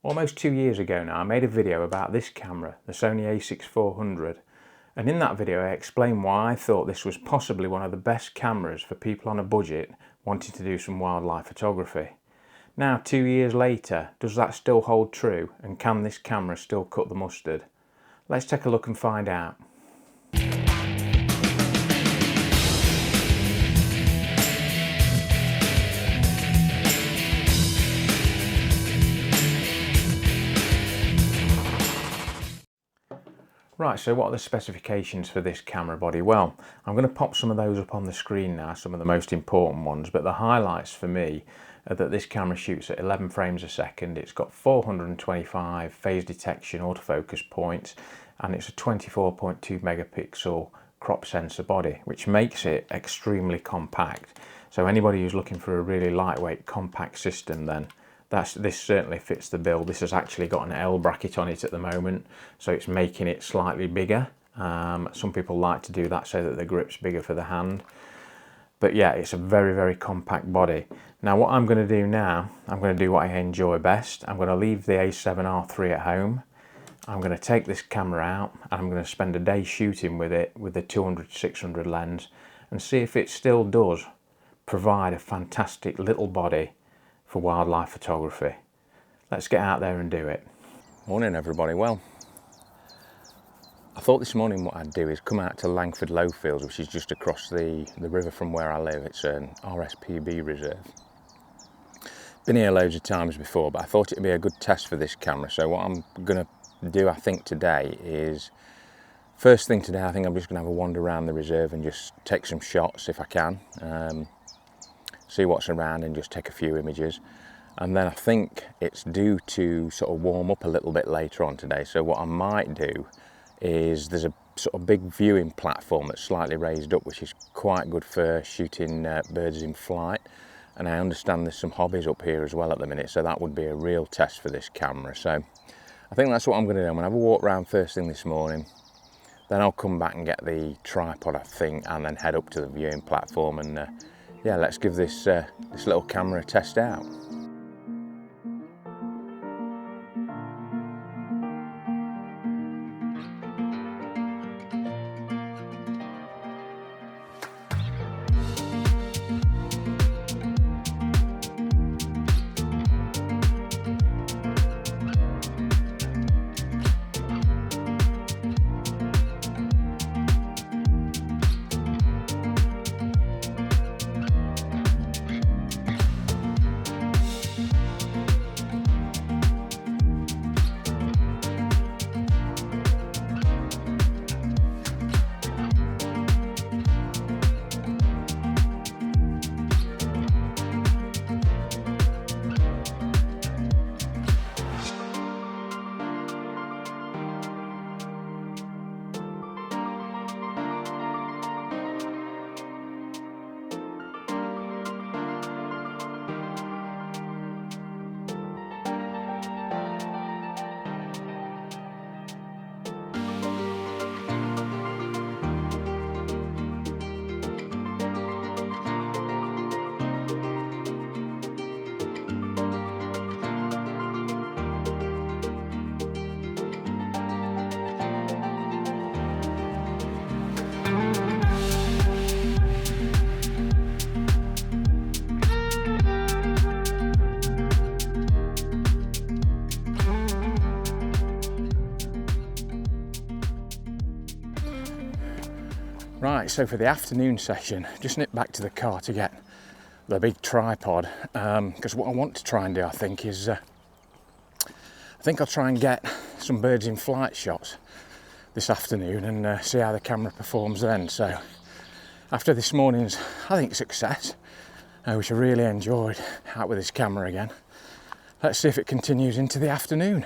Almost 2 years ago now, I made a video about this camera, the Sony A6400, and in that video I explained why I thought this was possibly one of the best cameras for people on a budget wanting to do some wildlife photography. Now, 2 years later, does that still hold true, and can this camera still cut the mustard? Let's take a look and find out. Right, so what are the specifications for this camera body? Well, I'm going to pop some of those up on the screen now, some of the most important ones, but the highlights for me are that this camera shoots at 11 frames a second, it's got 425 phase detection autofocus points, and it's a 24.2 megapixel crop sensor body, which makes it extremely compact. So anybody who's looking for a really lightweight compact system, then this certainly fits the bill. This has actually got an L bracket on it at the moment, so it's making it slightly bigger. Some people like to do that so that the grip's bigger for the hand. But yeah, it's a very, very compact body. Now what I'm going to do now, I'm going to do what I enjoy best. I'm going to leave the A7R3 at home. I'm going to take this camera out and I'm going to spend a day shooting with it with the 200-600 lens and see if it still does provide a fantastic little body for wildlife photography. Let's get out there and do it. Morning everybody. Well, I thought this morning what I'd do is come out to Langford Lowfields, which is just across the river from where I live. It's an RSPB reserve. Been here loads of times before, but I thought it'd be a good test for this camera. So what I'm gonna do, I think today is, first thing today, I think I'm just gonna have a wander around the reserve and just take some shots if I can. See what's around and just take a few images, and then I think it's due to sort of warm up a little bit later on today. So what I might do is, there's a sort of big viewing platform that's slightly raised up, which is quite good for shooting birds in flight, and I understand there's some hobbies up here as well at the minute, so that would be a real test for this camera. So I think that's what I'm going to do. I'm going to have a walk around first thing this morning, then I'll come back and get the tripod, I think, and then head up to the viewing platform and yeah, let's give this little camera a test out. Right, so for the afternoon session, just nipped back to the car to get the big tripod, because what I want to try and do, I think, is I think I'll try and get some birds in flight shots this afternoon and see how the camera performs then. So after this morning's, I think, success, which I really enjoyed out with this camera again, let's see if it continues into the afternoon.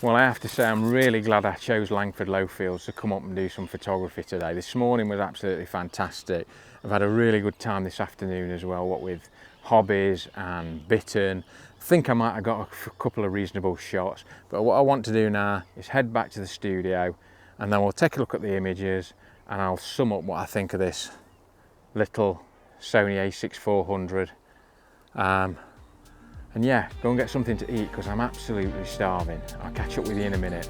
Well, I have to say I'm really glad I chose Langford Lowfields to come up and do some photography today. This morning was absolutely fantastic. I've had a really good time this afternoon as well, what with hobbies and bitten. I think I might have got a couple of reasonable shots, but what I want to do now is head back to the studio and then we'll take a look at the images and I'll sum up what I think of this little Sony A6400. And yeah, go and get something to eat because I'm absolutely starving. I'll catch up with you in a minute.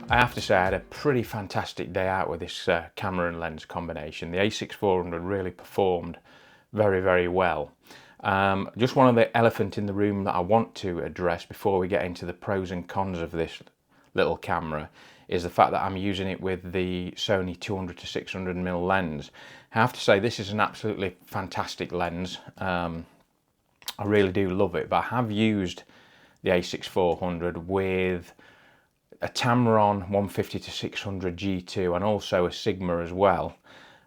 I have to say I had a pretty fantastic day out with this camera and lens combination. The A6400 really performed very, very well. Just one of the elephant in the room that I want to address before we get into the pros and cons of this little camera is the fact that I'm using it with the Sony 200 to 600mm lens. I have to say this is an absolutely fantastic lens. I really do love it, but I have used the A6400 with a Tamron 150 to 600 G2 and also a Sigma as well,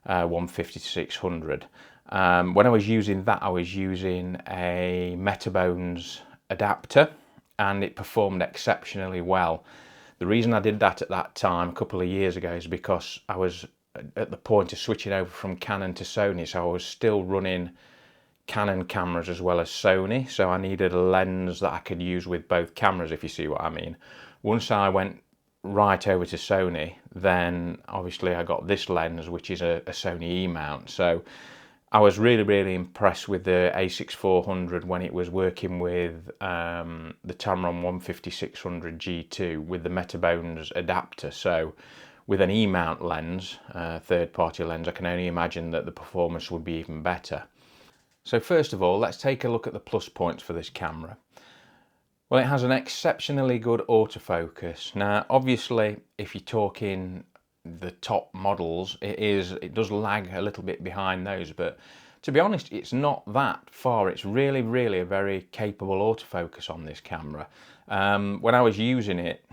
150 to 600. When I was using that, I was using a Metabones adapter and it performed exceptionally well. The reason I did that at that time a couple of years ago is because I was at the point of switching over from Canon to Sony, so I was still running Canon cameras as well as Sony, so I needed a lens that I could use with both cameras, if you see what I mean. Once I went right over to Sony, then obviously I got this lens, which is a Sony E-mount. So I was really, really impressed with the A6400 when it was working with the Tamron 150-600 G2 with the Metabones adapter. So with an E-mount lens, third-party lens, I can only imagine that the performance would be even better. So first of all, let's take a look at the plus points for this camera. Well, it has an exceptionally good autofocus. Now, obviously, if you're talking the top models, it does lag a little bit behind those, but to be honest, it's not that far. It's really, really a very capable autofocus on this camera. When I was using it,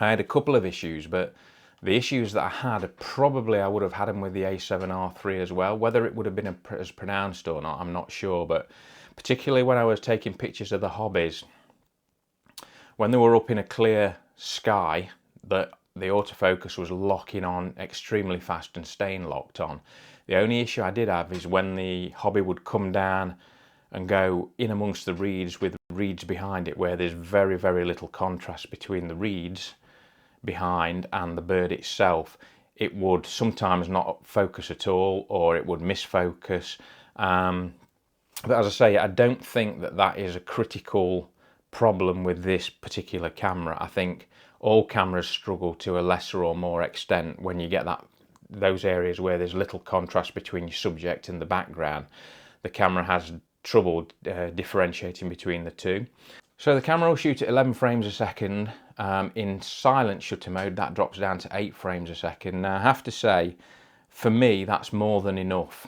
I had a couple of issues, but the issues that I had, probably I would have had them with the A7R3 as well. Whether it would have been as pronounced or not, I'm not sure, but particularly when I was taking pictures of the hobbies, when they were up in a clear sky, the autofocus was locking on extremely fast and staying locked on. The only issue I did have is when the hobby would come down and go in amongst the reeds with reeds behind it, where there's very, very little contrast between the reeds behind and the bird itself. It would sometimes not focus at all, or it would misfocus. But as I say, I don't think that that is a critical problem with this particular camera. I think all cameras struggle to a lesser or more extent when you get those areas where there's little contrast between your subject and the background. The camera has trouble differentiating between the two. So the camera will shoot at 11 frames a second. In silent shutter mode, that drops down to 8 frames a second. Now I have to say, for me, that's more than enough.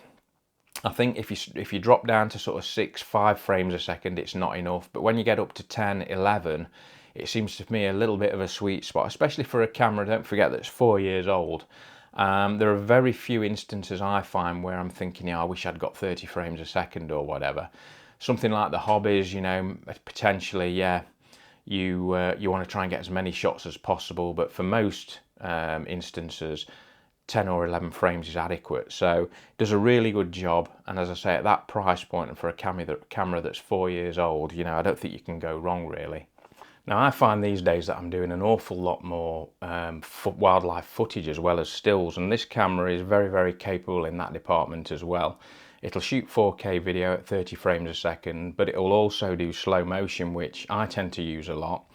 I think if you drop down to sort of 5 frames a second, it's not enough. But when you get up to 10, 11, it seems to me a little bit of a sweet spot, especially for a camera, don't forget, that's 4 years old. There are very few instances I find where I'm thinking, I wish I'd got 30 frames a second or whatever. Something like the hobbies, you know, potentially, yeah, you want to try and get as many shots as possible, but for most instances, 10 or 11 frames is adequate. So it does a really good job, and as I say, at that price point and for a camera that's 4 years old, you know, I don't think you can go wrong really. Now I find these days that I'm doing an awful lot more wildlife footage as well as stills, and this camera is very, very capable in that department as well. It'll shoot 4K video at 30 frames a second, but it will also do slow motion, which I tend to use a lot.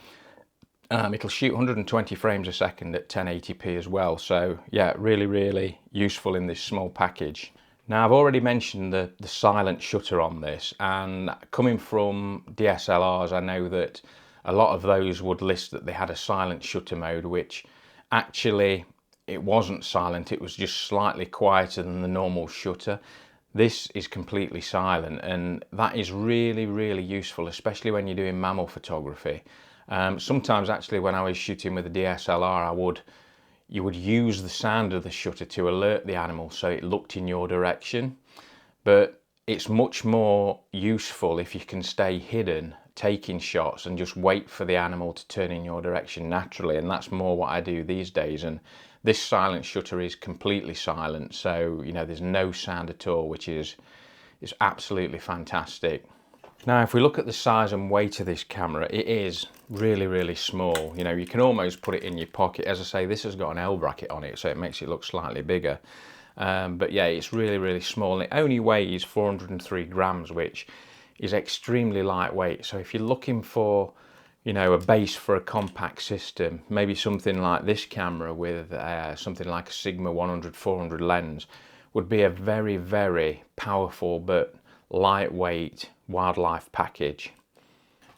It'll shoot 120 frames a second at 1080p as well, so yeah, really useful in this small package. Now, I've already mentioned the silent shutter on this, and coming from DSLRs, I know that a lot of those would list that they had a silent shutter mode, which actually it wasn't silent, it was just slightly quieter than the normal shutter. This is completely silent, and that is really useful, especially when you're doing mammal photography. Sometimes actually when I was shooting with a DSLR, you would use the sound of the shutter to alert the animal so it looked in your direction. But it's much more useful if you can stay hidden taking shots and just wait for the animal to turn in your direction naturally, and that's more what I do these days. And this silent shutter is completely silent, so you know there's no sound at all, which is absolutely fantastic. Now, if we look at the size and weight of this camera, it is really small. You know, you can almost put it in your pocket. As I say, this has got an L bracket on it, so it makes it look slightly bigger. But yeah, it's really small, and it only weighs 403 grams, which is extremely lightweight. So if you're looking for, you know, a base for a compact system, maybe something like this camera with something like a Sigma 100-400 lens would be a very powerful but lightweight wildlife package.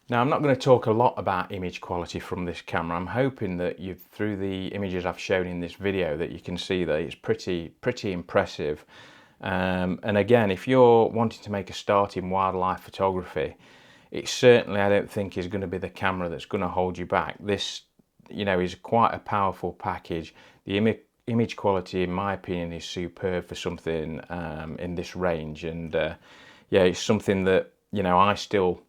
Now, I'm not going to talk a lot about image quality from this camera. I'm hoping that through the images I've shown in this video, that you can see that it's pretty impressive. And again, if you're wanting to make a start in wildlife photography, it certainly, I don't think, is going to be the camera that's going to hold you back. This, you know, is quite a powerful package. The image quality, in my opinion, is superb for something in this range. And yeah, it's something that, you know, I still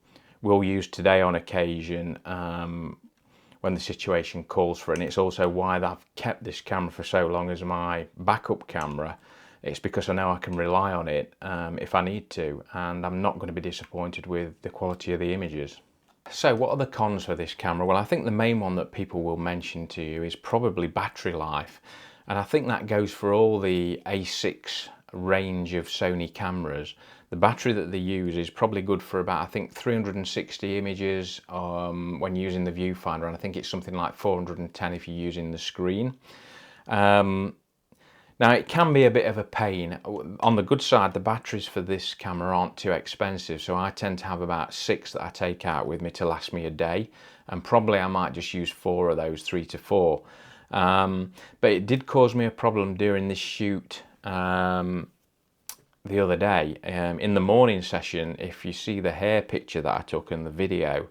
will use today on occasion when the situation calls for it. And it's also why I've kept this camera for so long as my backup camera. It's because I know I can rely on it if I need to, and I'm not going to be disappointed with the quality of the images. So what are the cons for this camera? Well, I think the main one that people will mention to you is probably battery life. And I think that goes for all the A6 range of Sony cameras. The battery that they use is probably good for about, I think, 360 images when using the viewfinder, and I think it's something like 410 if you're using the screen. Now, it can be a bit of a pain. On the good side, the batteries for this camera aren't too expensive, so I tend to have about 6 that I take out with me to last me a day, and probably I might just use 4 of those, 3 to 4. But it did cause me a problem during this shoot the other day. In the morning session, if you see the hare picture that I took in the video,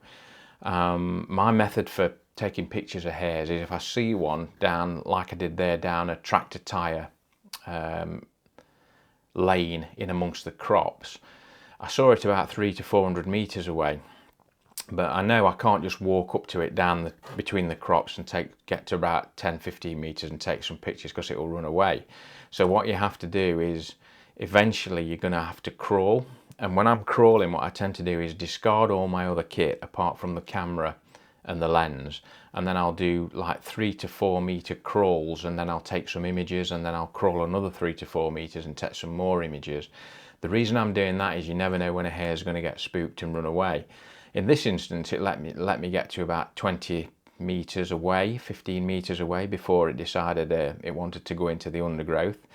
my method for taking pictures of hares is if I see one down, like I did there, down a tractor tyre lane in amongst the crops. I saw it about 300 to 400 meters away, but I know I can't just walk up to it down between the crops and get to about 10-15 meters and take some pictures, because it will run away. So what you have to do is eventually you're going to have to crawl, and when I'm crawling, what I tend to do is discard all my other kit apart from the camera and the lens, and then I'll do like 3 to 4 meter crawls, and then I'll take some images, and then I'll crawl another 3 to 4 meters and take some more images. The reason I'm doing that is you never know when a hare is going to get spooked and run away. In this instance, it let me get to about 20 meters away, 15 meters away, before it decided it wanted to go into the undergrowth.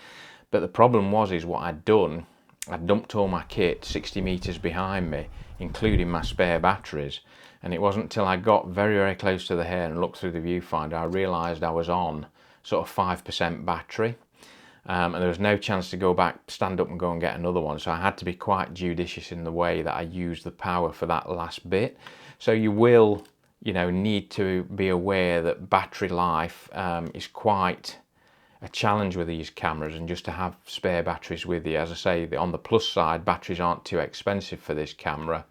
But the problem is what I'd done, I'd dumped all my kit 60 meters behind me, including my spare batteries. And it wasn't until I got very close to the hare and looked through the viewfinder I realised I was on sort of 5% battery. And there was no chance to go back, stand up and go and get another one. So I had to be quite judicious in the way that I used the power for that last bit. So you will, you know, need to be aware that battery life is quite a challenge with these cameras, and just to have spare batteries with you. As I say, on the plus side, batteries aren't too expensive for this camera.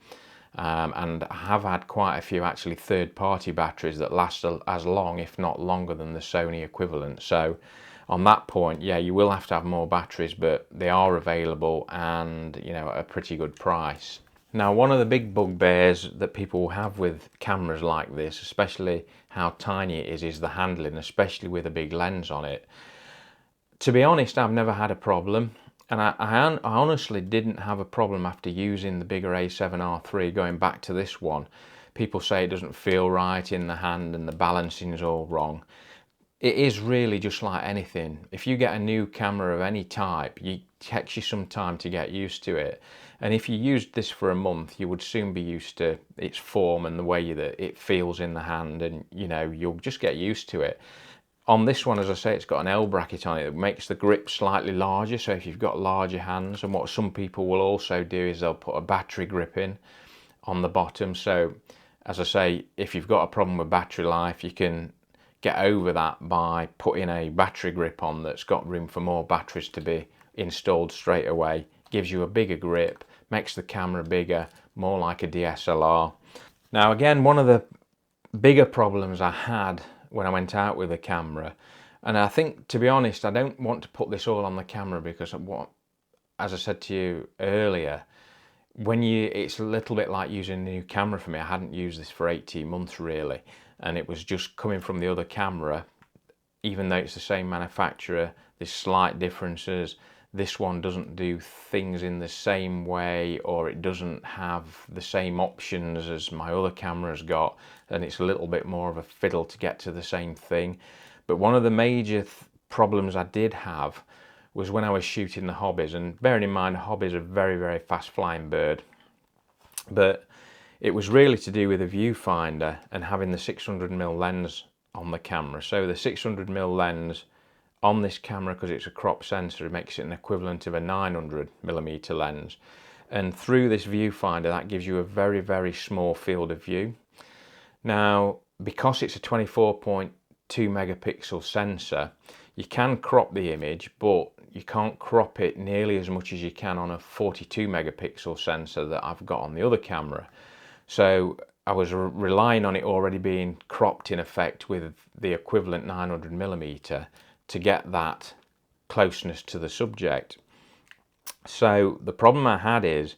And I have had quite a few actually third-party batteries that last as long, if not longer, than the Sony equivalent. So on that point, yeah, you will have to have more batteries, but they are available, and you know, at a pretty good price. Now, one of the big bugbears that people will have with cameras like this, especially how tiny it is the handling, especially with a big lens on it. To be honest, I've never had a problem. And I honestly didn't have a problem after using the bigger A7R3 going back to this one, people say it doesn't feel right in the hand and the balancing is all wrong. It is really just like anything. If you get a new camera of any type, it takes you some time to get used to it. And if you used this for a month, you would soon be used to its form and the way that it feels in the hand, and you know, you'll just get used to it. On this one, as I say, it's got an L bracket on it that makes the grip slightly larger, so if you've got larger hands. And what some people will also do is they'll put a battery grip in on the bottom. So as I say, if you've got a problem with battery life, you can get over that by putting a battery grip on that's got room for more batteries to be installed straight away. Gives you a bigger grip, makes the camera bigger, more like a DSLR. Now again, one of the bigger problems I had when I went out with the camera, and I think, to be honest, I don't want to put this all on the camera, because as I said to you earlier, it's a little bit like using a new camera for me. I hadn't used this for 18 months really, and it was just coming from the other camera. Even though it's the same manufacturer, there's slight differences. This one doesn't do things in the same way, or it doesn't have the same options as my other camera's got, and it's a little bit more of a fiddle to get to the same thing. But one of the major problems I did have was when I was shooting the hobbies, and bearing in mind hobbies are a very, very fast flying bird, but it was really to do with the viewfinder and having the 600mm lens on the camera. So the 600mm lens on this camera, because it's a crop sensor, it makes it an equivalent of a 900mm lens, and through this viewfinder that gives you a very, very small field of view. Now because it's a 24.2 megapixel sensor, you can crop the image, but you can't crop it nearly as much as you can on a 42 megapixel sensor that I've got on the other camera. So I was relying on it already being cropped in effect with the equivalent 900mm to get that closeness to the subject. So the problem I had is,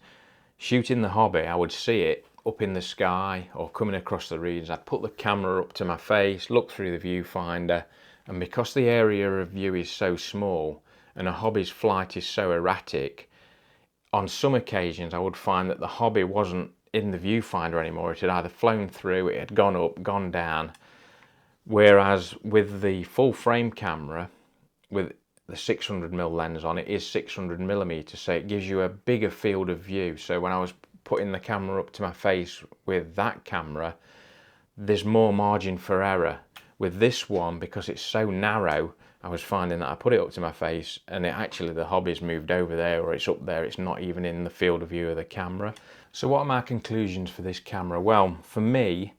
shooting the hobby, I would see it up in the sky or coming across the reeds. I'd put the camera up to my face, look through the viewfinder, and because the area of view is so small and a hobby's flight is so erratic, on some occasions I would find that the hobby wasn't in the viewfinder anymore. It had either flown through, it had gone up, gone down. Whereas with the full frame camera, with the 600mm lens on, it is 600mm, so it gives you a bigger field of view. So when I was putting the camera up to my face with that camera, there's more margin for error. With this one, because it's so narrow, I was finding that I put it up to my face and the hobby's moved over there, or it's up there, it's not even in the field of view of the camera. So what are my conclusions for this camera? Well, for me,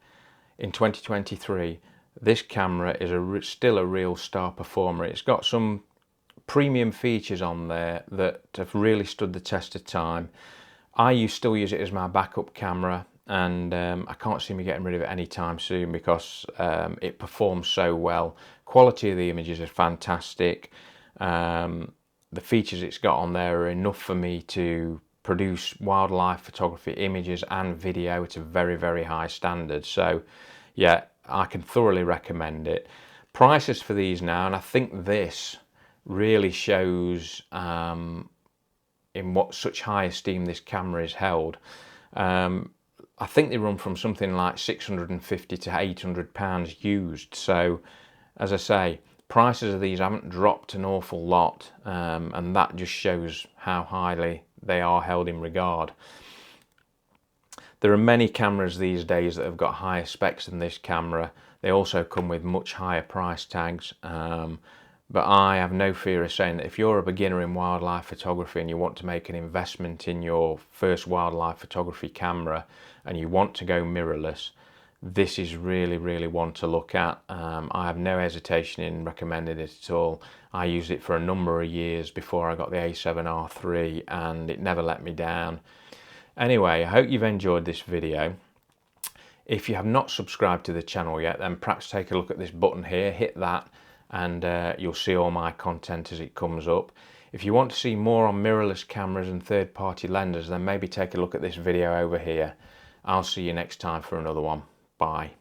in 2023, this camera is still a real star performer. It's got some premium features on there that have really stood the test of time. I still use it as my backup camera, and I can't see me getting rid of it anytime soon, because it performs so well. Quality of the images is fantastic. The features it's got on there are enough for me to produce wildlife photography images and video at a very, very high standard. So yeah, I can thoroughly recommend it. Prices for these now, and I think this really shows in what such high esteem this camera is held. I think they run from something like £650 to £800 used. So as I say, prices of these haven't dropped an awful lot, and that just shows how highly they are held in regard. There are many cameras these days that have got higher specs than this camera. They also come with much higher price tags, but I have no fear of saying that if you're a beginner in wildlife photography and you want to make an investment in your first wildlife photography camera and you want to go mirrorless, this is really, really one to look at. I have no hesitation in recommending it at all. I used it for a number of years before I got the A7r3 and it never let me down. Anyway, I hope you've enjoyed this video. If you have not subscribed to the channel yet, then perhaps take a look at this button here, hit that, and you'll see all my content as it comes up. If you want to see more on mirrorless cameras and third-party lenses, then maybe take a look at this video over here. I'll see you next time for another one. Bye.